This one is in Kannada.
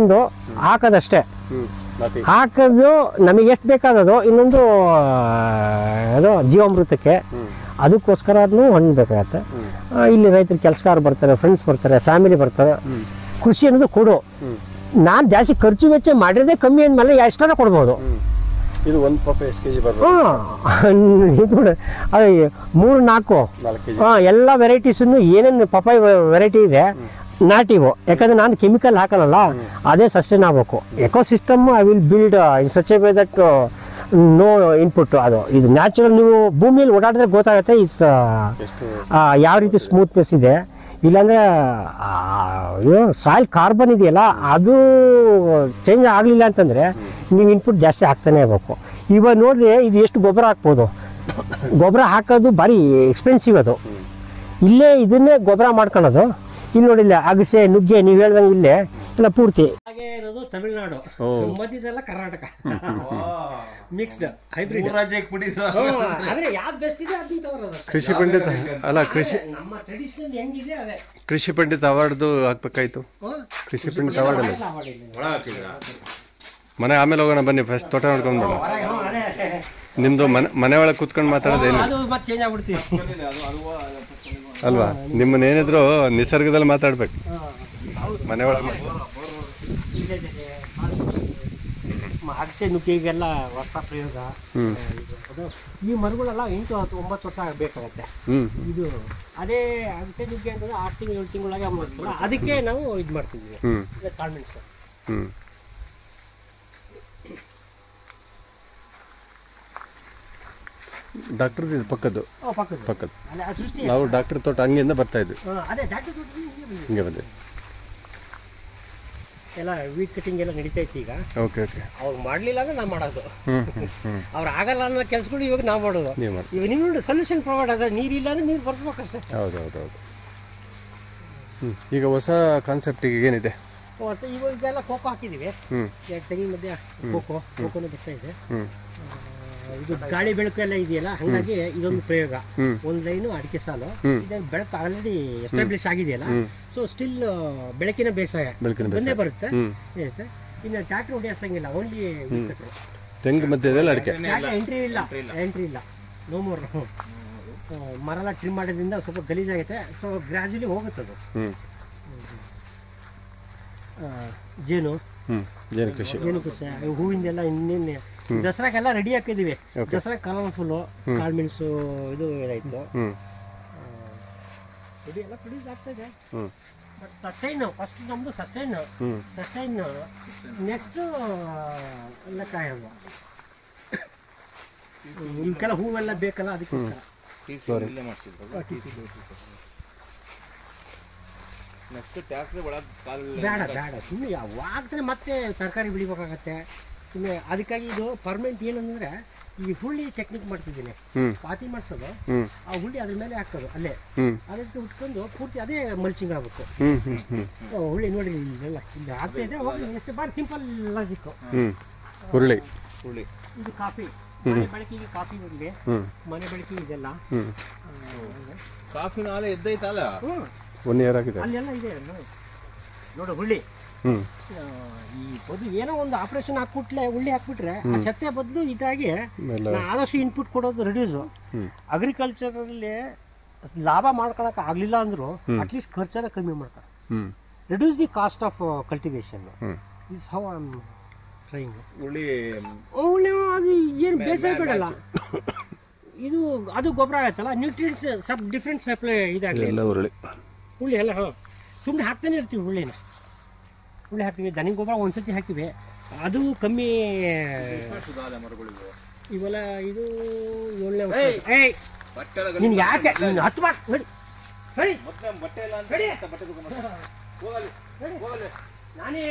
ಒಂದು ಹಾಕೋದಷ್ಟೇ, ಹಾಕೋದು ನಮಗೆ ಎಷ್ಟು ಬೇಕಾದದು. ಇನ್ನೊಂದು ಅದು ಜೀವಾಮೃತಕ್ಕೆ, ಅದಕ್ಕೋಸ್ಕರ ಹಣ್ಣು ಬೇಕಾಗತ್ತೆ. ಇಲ್ಲಿ ರೈತರು ಕೆಲಸಗಾರ ಬರ್ತಾರೆ, ಫ್ರೆಂಡ್ಸ್ ಬರ್ತಾರೆ, ಫ್ಯಾಮಿಲಿ ಬರ್ತಾರೆ. ಕೃಷಿ ಅನ್ನೋದು ಕೊಡು. ನಾನು ಜಾಸ್ತಿ ಖರ್ಚು ವೆಚ್ಚ ಮಾಡಿರೋದೇ ಕಮ್ಮಿ ಅಂದಮೇಲೆ ಎಷ್ಟಾರ ಕೊಡ್ಬೋದು. ಇದು ಒಂದು ಪಪ್ಪಾಯ ಎಷ್ಟು ಕೆಜಿ ಬರ್ತದೆ? ಇದು ಅದು 3-4 ಎಲ್ಲ ವೆರೈಟೀಸನ್ನು ಏನೇನು ಪಪ್ಪಾಯ ವೆರೈಟಿ ಇದೆ ನಾಟಿವು. ಯಾಕಂದರೆ ನಾನು ಕೆಮಿಕಲ್ ಹಾಕಲ್ಲ, ಅದೇ ಸಸ್ಟೈನ್ ಆಗಬೇಕು. Ecosystem I will build in such a way that no input. ಅದು ಇದು ನ್ಯಾಚುರಲ್. ನೀವು ಭೂಮಿಯಲ್ಲಿ ಓಡಾಡಿದ್ರೆ ಗೊತ್ತಾಗುತ್ತೆ ಇಸ್ ಯಾವ ರೀತಿ ಸ್ಮೂತ್ನೆಸ್ ಇದೆ. ಇಲ್ಲಾಂದರೆ ಸಾಯಿಲ್ ಕಾರ್ಬನ್ ಇದೆಯಲ್ಲ ಅದು ಚೇಂಜ್ ಆಗಲಿಲ್ಲ ಅಂತಂದರೆ ನೀವು ಇನ್ಪುಟ್ ಜಾಸ್ತಿ ಹಾಕ್ತಾನೆ ಇರಬೇಕು. ಇವಾಗ ನೋಡ್ರಿ ಇದು ಎಷ್ಟು ಗೊಬ್ಬರ ಹಾಕ್ಬೋದು. ಗೊಬ್ಬರ ಹಾಕೋದು ಭಾರಿ ಎಕ್ಸ್ಪೆನ್ಸಿವ್. ಅದು ಇಲ್ಲೇ ಇದನ್ನೇ ಗೊಬ್ಬರ ಮಾಡ್ಕೊಳ್ಳೋದು. ಇಲ್ಲಿ ನೋಡಿಲ್ಲ ಅಗಸೆ, ನುಗ್ಗೆ, ನೀವು ಹೇಳ್ದಂಗೆ ಇಲ್ಲೇ ಎಲ್ಲ ಪೂರ್ತಿ ಹಾಗೆ ಇರೋದು ತಮಿಳ್ನಾಡು, ಮಧ್ಯದೆಲ್ಲ ಕರ್ನಾಟಕ ಮಿಕ್ಸ್ಡ್ ಹೈಬ್ರಿಡ್. ಆದ್ರೆ ಯಾವ್ದು ಬೆಸ್ಟ್ ಇದೆ ಅದನ್ನ ತಗೊಳ್ಳೋದು. ಕೃಷಿ ಪಂಡಿತ ಅಲ್ಲ, ಕೃಷಿ ನಮ್ಮ ಟ್ರೆಡಿಷನಲ್ ಹೆಂಗಿದೆ ಅದೇ. ಕೃಷಿ ಪಂಡಿತ ಅವಾರ್ಡ್ದು ಹಾಕ್ಬೇಕಾಯ್ತು. ಕೃಷಿ ಪಂಡಿತ ಅವಾರ್ಡ್ ಅಲ್ಲ, ಮನೆ ಆಮೇಲೆ ಹೋಗೋಣ ಬನ್ನಿ. ಫಸ್ಟ್ ತೋಟ ನೋಡ್ಕೊಂಡು ಬರೋಣ. ನಿಮ್ದು ಮನೆ ಒಳಗೆ ಕೂತ್ಕೊಂಡು ಮಾತಾಡೋದೇನು ಚೇಂಜ್ ಆಗ್ಬಿಡ್ತೀವಿ ಅಲ್ವಾ? ನಿಮ್ಮನ್ನೇನಿದ್ರು ನಿಸರ್ಗದಲ್ಲಿ ಮಾತಾಡ್ಬೇಕು, ಮನೆ ಒಳಗೆ. ಅಗಸೆ ನುಗ್ಗೆಗೆಲ್ಲ ಹೊಸ ಪ್ರಯೋಗ. ಈ ಮರಗಳೆಲ್ಲ 8-9 ವರ್ಷ ಬೇಕಾಗತ್ತೆ. ಇದು ಅದೇ ಅಗಸೆ ನುಗ್ಗೆ ಅಂತಂದ್ರೆ 6 ತಿಂಗಳು 7 ತಿಂಗಳಾಗೆ ಮಾಡ್ತೀವಲ್ಲ, ಅದಕ್ಕೆ ನಾವು ಇದು ಮಾಡ್ತಿದ್ವಿ ಕಾಳ್ಮೆಣಸು. ಡಾಕ್ಟರ್ ಪಕ್ಕದ್ದು ನಾವು ಡಾಕ್ಟರ್ ತೋಟ ಹಂಗೆಯಿಂದ ಬರ್ತಾ ಇದ್ವಿ. ಹಿಂಗೆ ಬಂದೆ ಎಲ್ಲ ವೀಟ್ ಕಟಿಂಗ್ ಎಲ್ಲ ನಡೀತಾ ಇತ್ತು ಈಗ. Okay okay. ಅವ್ರು ಮಾಡಲಿಲ್ಲ ಅಂದ್ರೆ ನಾವು ಮಾಡೋದು. ಅವ್ರು ಆಗಲ್ಲ ಅನ್ನೋ ಕೆಲಸಗಳು ಇವಾಗ ನಾವು ಮಾಡೋದು. ಇವಾಗ ನೀವು ನೋಡಿ ಸೊಲ್ಯೂಷನ್ ಪ್ರೊವೈಡ್ ಅದ. ನೀರಿಲ್ಲ ಅಂದ್ರೆ ನೀರು ಬರ್ಸ್ಬೇಕಷ್ಟೇ. ಹೌದು ಹೌದು ಹೌದು. ಈಗ ಹೊಸ ಕಾನ್ಸೆಪ್ಟಿಗೆ ಏನಿದೆ? ಇವಾಗ ಇದೆಲ್ಲ ಕೋಕೋ ಹಾಕಿದ್ದೀವಿ. ತೆಂಗಿನ ಮಧ್ಯೆ ಕೋಕೋನೇ ಬರ್ತಾ ಇದೆ. ಇದು ಗಾಳಿ ಬೆಳಕು ಎಲ್ಲ ಇದೆಯಲ್ಲ, ಹಂಗಾಗಿ ಇದೊಂದು ಪ್ರಯೋಗ. ಒಂದು ಲೈನು ಅಡಿಕೆ ಸಾಲು ಇದನ್ನು ಬೆಳಕು ಆಲ್ರೆಡಿ ಎಸ್ಟಾಬ್ಲಿಷ್ ಆಗಿದೆಯಲ್ಲ, ಸೊ ಸ್ಟಿಲ್ ಬೆಳಕಿನ ಬೇಸಾಯ ಬಂದೇ ಬರುತ್ತೆ. ಇನ್ನು ಟ್ಯಾಕ್ಟರ್ ಹೊಡೆಯಂಗಿಲ್ಲ, ಓನ್ಲಿ ತೆಂಗು ಮಧ್ಯದಲ್ಲಿ ಅಡಿಕೆ. ಎಂಟ್ರಿ ಇಲ್ಲ, ನೋ ಮೋರ್. ಮರ ಎಲ್ಲ ಟ್ರಿಮ್ ಮಾಡೋದ್ರಿಂದ ಸ್ವಲ್ಪ ಗಲೀಜಾಗೈತೆ. ಸೊ ಗ್ರಾಜುಲಿ ಹೋಗುತ್ತದು. ಜೇನು ಕೃಷಿ, ಹೂವಿಂದೆಲ್ಲ ಇನ್ನೇನು ದಸರಾಗೆಲ್ಲ ರೆಡಿ ಹಾಕಿದೀವಿ. ದಸರಾ ಕಲರ್ಫುಲ್ಲು ಕಾಳ್ಮೆಣಸು ಇದು ಏನಾಯ್ತು ಇದು ಎಲ್ಲ ಪ್ರೊಡ್ಯೂಸ್ ಆಗ್ತಾ ಇದೆ. ಬಟ್ ಸಸ್ಟೈನ್ ಫಸ್ಟ್ ನಮ್ದು ಸಸ್ಟೈನ್ ನೆಕ್ಸ್ಟ್ ಎಲ್ಲ ಕಾಯೋದು. ಇವಕ್ಕೆಲ್ಲ ಹೂವೆಲ್ಲ ಬೇಕಲ್ಲ, ಅದಕ್ಕೋಸ್ಕರ ಬೇಡ ಸುಮ್ಮನೆ ಯಾವಾಗ್ತಾನೆ ಮತ್ತೆ ತರಕಾರಿ ಬೆಳಿಬೇಕಾಗತ್ತೆ. ಸುಮ್ಮನೆ ಅದಕ್ಕಾಗಿ ಇದು ಪರ್ಮನೆಂಟ್ ಏನಂದ್ರೆ ಈ ಹುಳ್ಳಿ ಟೆಕ್ನಿಕ್ ಮಾಡ್ತಿದ್ದೀನಿ. ಪಾತಿ ಮಾಡ್ಸೋದು, ಆ ಹುಳ್ಳಿ ಅದ್ರ ಮೇಲೆ ಹಾಕೋದು, ಅಲ್ಲೇ ಅದಕ್ಕೆ ಉಟ್ಕೊಂಡು ಪೂರ್ತಿ ಅದೇ ಮಲ್ಚಿಂಗ್ ಆಗ್ಬೇಕು. ಹುಳ್ಳಿ ನೋಡಿ ಇದೆಲ್ಲ ಇಲ್ಲಿ ಆಗ್ತಾ ಇದೆ. ಎಷ್ಟು ಬಾರಿ ಸಿಂಪಲ್ ಲಾಜಿಕ್. ಹುಳ್ಳಿ ಇದು ಕಾಫಿ, ಮನೆ ಬಳಕೆಗೆ ಕಾಫಿ ಬಂದಿದೆ, ಮನೆ ಬಳಕೆಗೆ ಇದೆಲ್ಲ ಕಾಫಿ ನಾಳೆ ಎದ್ದೈತಲ್ಲ, 1 ಇಯರ್ ಆಗಿದೆ. ಅಲ್ಲೆಲ್ಲ ಇದೆ ನೋಡು ಹುಳ್ಳಿ. ಈ ಬದಲು ಏನೋ ಒಂದು ಆಪರೇಷನ್ ಹಾಕ್ಬಿಟ್ಲೆ ಹುಳ್ಳಿ ಹಾಕ್ಬಿಟ್ರೆ ಆ ಸತ್ಯ ಬದಲು ಇದಾಗಿ ಆದಷ್ಟು ಇನ್ಪುಟ್ ಕೊಡೋದು ರೆಡ್ಯೂಸು. ಅಗ್ರಿಕಲ್ಚರಲ್ಲಿ ಲಾಭ ಮಾಡ್ಕೊಳಕ್ಕೆ ಆಗಲಿಲ್ಲ ಅಂದ್ರು ಅಟ್ಲೀಸ್ಟ್ ಖರ್ಚನ್ನ ಕಮ್ಮಿ ಮಾಡ್ತಾರೆ. Reduce the cost of cultivation is how I am trying. ಹುಳ್ಳಿ ಅದು ಏನು ಬೇಸಾಯ ಬೇಡಲ್ಲ, ಇದು ಅದು ಗೊಬ್ಬರ ಆಗುತ್ತಲ್ಲ, ನ್ಯೂಟ್ರಿಯೆಂಟ್ಸ್ ಸಬ್ ಡಿಫ್ರೆಂಟ್ ಸಪ್ಲೈ ಇದಾಗಲಿ. ಹುಳ್ಳಿ ಎಲ್ಲ ಸುಮ್ಮನೆ ಹಾಕ್ತಾನೆ ಇರ್ತೀವಿ. ಹುಳ್ಳಿ ಹಾಕ್ತೀವಿ, ದನಿ ಗೊಬ್ಬರ ಒಂದ್ಸತಿ ಹಾಕಿವಿ, ಅದು ಕಮ್ಮಿ. ಇವೆಲ್ಲ ಇದು 7ನೇ ವರ್ಷ. ನೀನು ಯಾಕೆ ನೀನು 10 ಮಾಡು ನೋಡಿ ನಾನೇ